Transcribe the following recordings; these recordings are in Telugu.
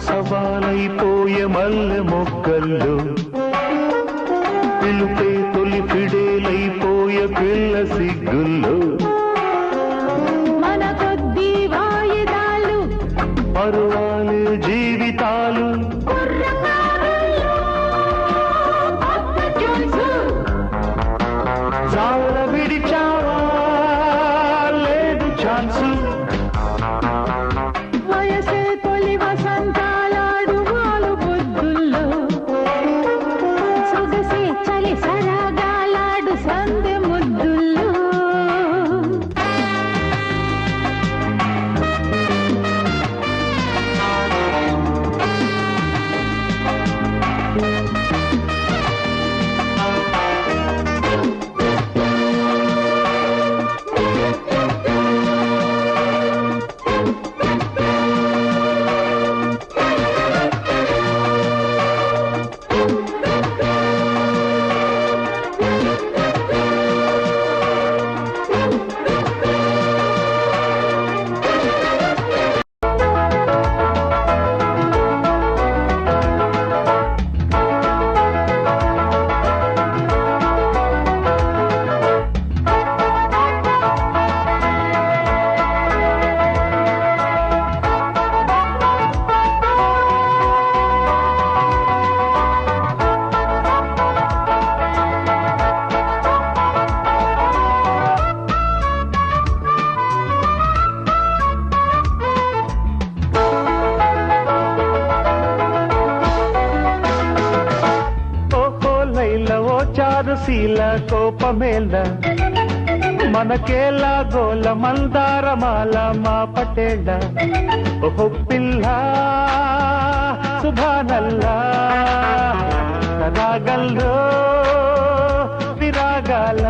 సవాలైపోయే మల్లె మొక్కల్లో పిలుపే తొలి పిడేలైపోయే పిల్ల సిగ్గుల్లో మన కొద్ది వాయిదాలు పరువాలు జీవితాలు చాల విడిచావా లేదు ఛాన్సు వయసే తొలి వసంతాలాడు వాలు బుద్ధుల్లో సొగసే చలి సరాగాలాడు సందె ముద్దుల్లో చారుశీల కోపమేల మనకేలా గోల మందారమాల మా పటేళ్ళ ఓహో పిల్ల సుభానల్లా రాగల్లో విరాగాల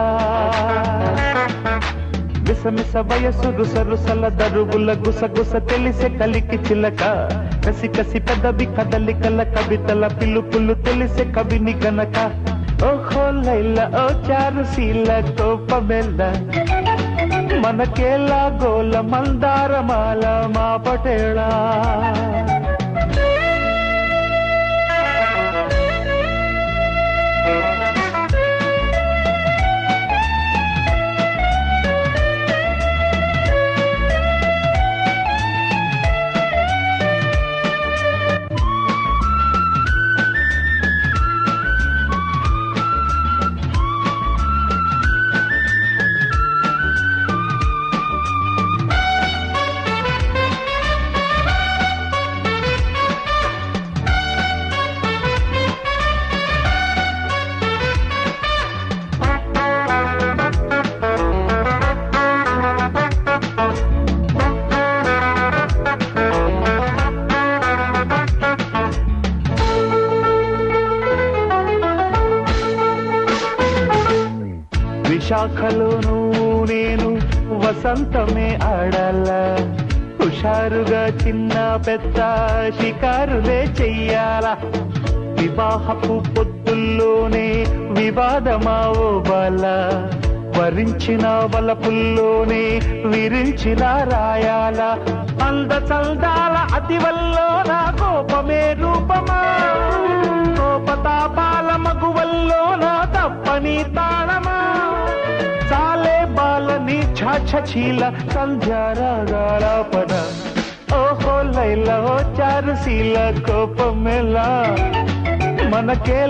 మిసమిస వయసు రుసరుసల దరుగుల గుసగుస తెలిసే కలికి చిలక కసి కసి పెదవి కదలికల కవితల పిలుపులు తెలిసే కవిని గనక ఓహో లైల ఓ చారుశీల కోపమెల్ల మనకేలా గోల మందారమాల మా పటేళ విశాఖలోనూ నేను వసంతమే ఆడాల హుషారుగా చిన్న పెద్ద షికారులే చెయ్యాల వివాహపు పొద్దుల్లోనే వివాదమావో బాల వరించిన వలపుల్లోనే విరించిన రాయాల అంద చల్దాల అతివల్లో నా కోపమే రూపమా కోపతాపాల మగువల్లో నా తప్పని తాళమా చాలే బాలని ఛాఛీల సంధ్యారాగాల పద ఓహో లైల ఓ చారుశీల కోపమెలా మనకే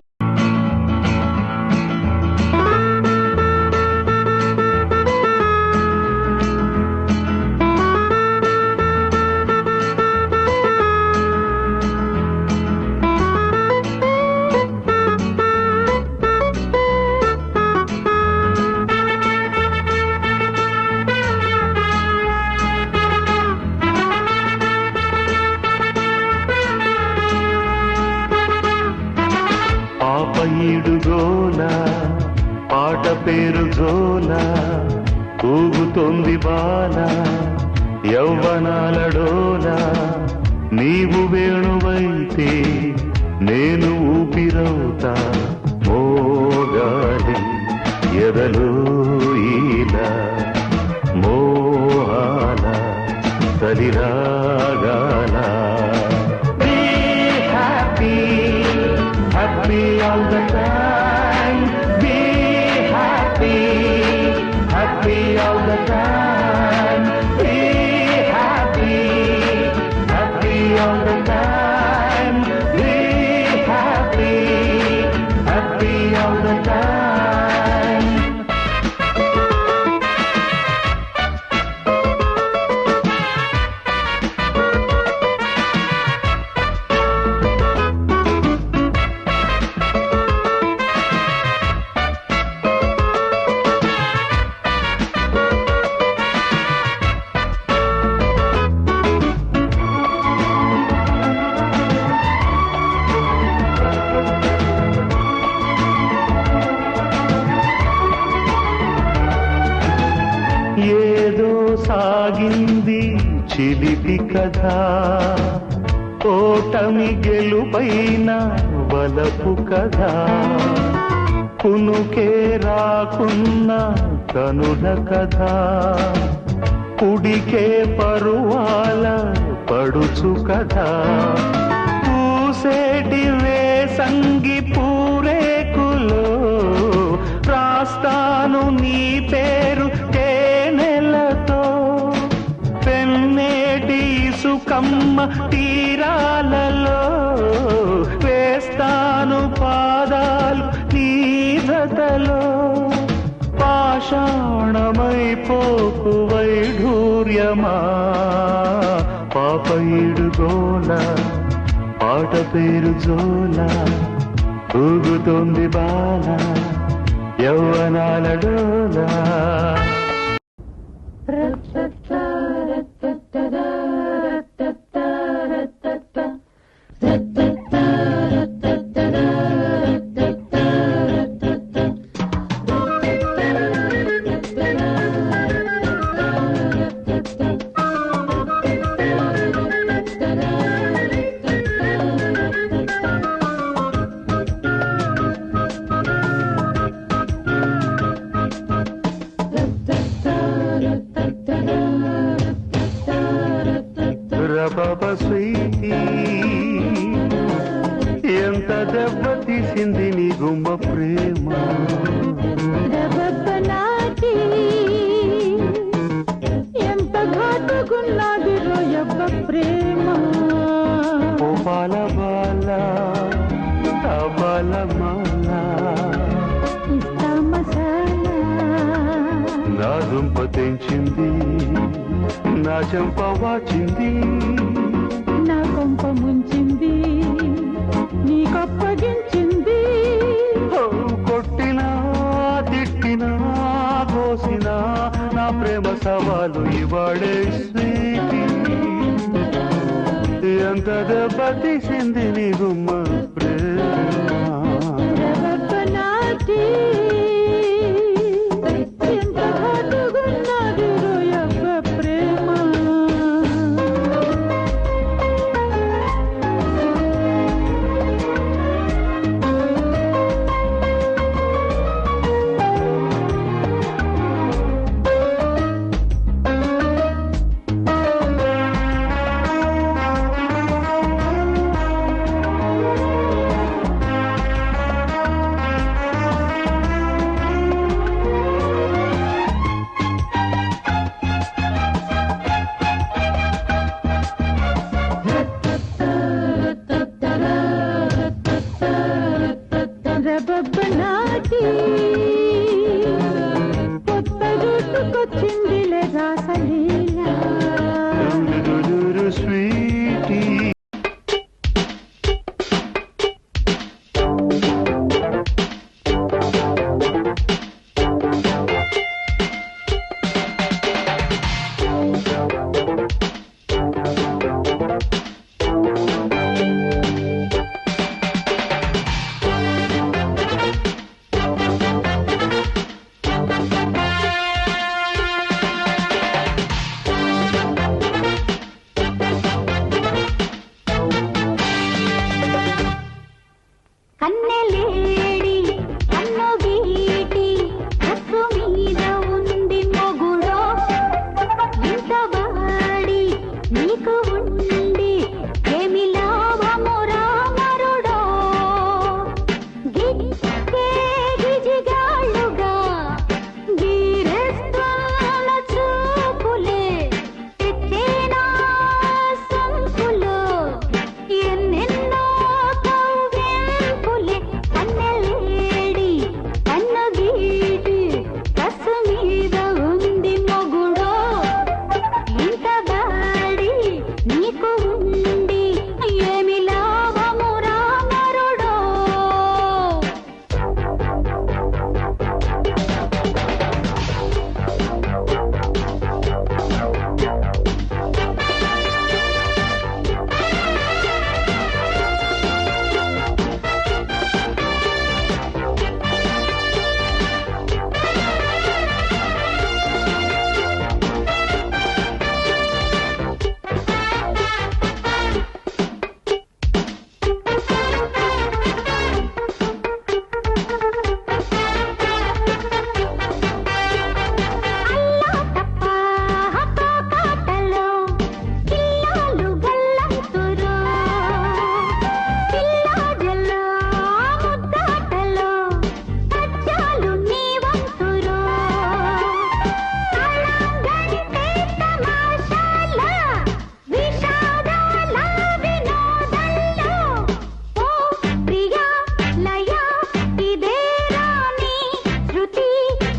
ఈడుగోల పాట పేరు జోల ఊగుతోంది బాల యవ్వనాలడోల నీవు వేణువైతే నేను ఊపిరవుతా మోగాలి ఎదలో ఈల మోహాల తలిరాగాల ఏదో సాగింది చిలిపి కథ ఓటమి గెలుపైన వలపు కథ కునుకే రాకున్న కనుల కథ కుడికే పరువాల పడుచు కథ పూసేటి వేసంగి పూరేకులో రాస్తాను నీ పేరు తేనెలతో పెన్నేటి సుకమ్మ తీరాలలో వేస్తాను పాదాలు నీ జతలో పాషాణమైపోకు వైఢూర్యమా పాపయుడు గోల పాట పేరు జోల ఊగుతోంది బాల యవ్వనాల డోలా ఎంత దెబ్బ తీసింది నీ గుమ్మ ప్రేమ ఎంత ఘాటుకున్నది రోయబ్బ ప్రేమ ఓ బాల బాల బాల మాల ఇస్తా మసాలా నా దుంప తెంచింది నా చెంప వాచింది నా కొంప ముంచింది నీకప్పగించింది కొట్టినా తిట్టినా కోసినా నా ప్రేమ సవాలు ఇవాడే స్వీటీ ఎంత దెబ్బ తీసింది నీ గుమ్మ ప్రేమ ఎంత ఘాటుకున్నది రోయబ్బ ప్రేమ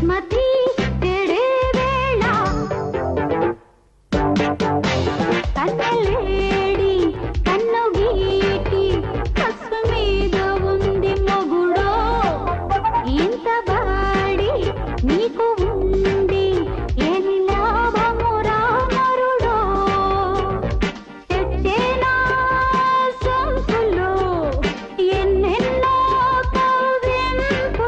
మతి